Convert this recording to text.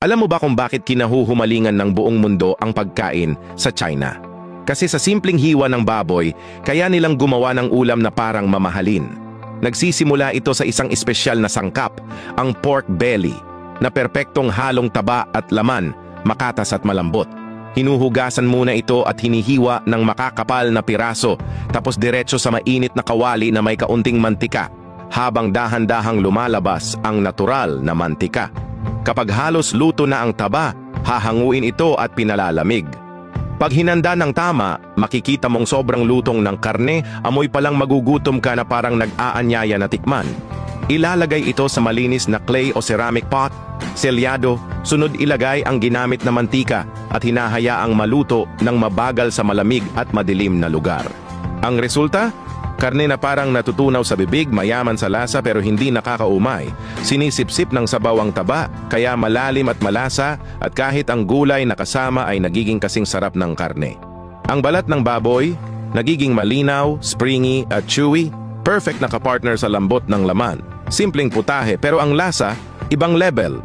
Alam mo ba kung bakit kinahuhumalingan ng buong mundo ang pagkain sa China? Kasi sa simpleng hiwa ng baboy, kaya nilang gumawa ng ulam na parang mamahalin. Nagsisimula ito sa isang espesyal na sangkap, ang pork belly, na perpektong halong taba at laman, makatas at malambot. Hinuhugasan muna ito at hinihiwa ng makakapal na piraso, tapos diretso sa mainit na kawali na may kaunting mantika, habang dahan-dahang lumalabas ang natural na mantika. Kapag halos luto na ang taba, hahanguin ito at pinalalamig. Pag hinanda ng tama, makikita mong sobrang lutong ng karne, amoy palang magugutom ka na parang nag-aanyaya na tikman. Ilalagay ito sa malinis na clay o ceramic pot, selyado, sunod ilagay ang ginamit na mantika at hinahayaang maluto ng mabagal sa malamig at madilim na lugar. Ang resulta? Karne na parang natutunaw sa bibig, mayaman sa lasa pero hindi nakakaumay. Sinisipsip ng sabaw ang taba, kaya malalim at malasa at kahit ang gulay na kasama ay nagiging kasing sarap ng karne. Ang balat ng baboy, nagiging malinaw, springy at chewy, perfect na kapartner sa lambot ng laman. Simpleng putahe pero ang lasa, ibang level.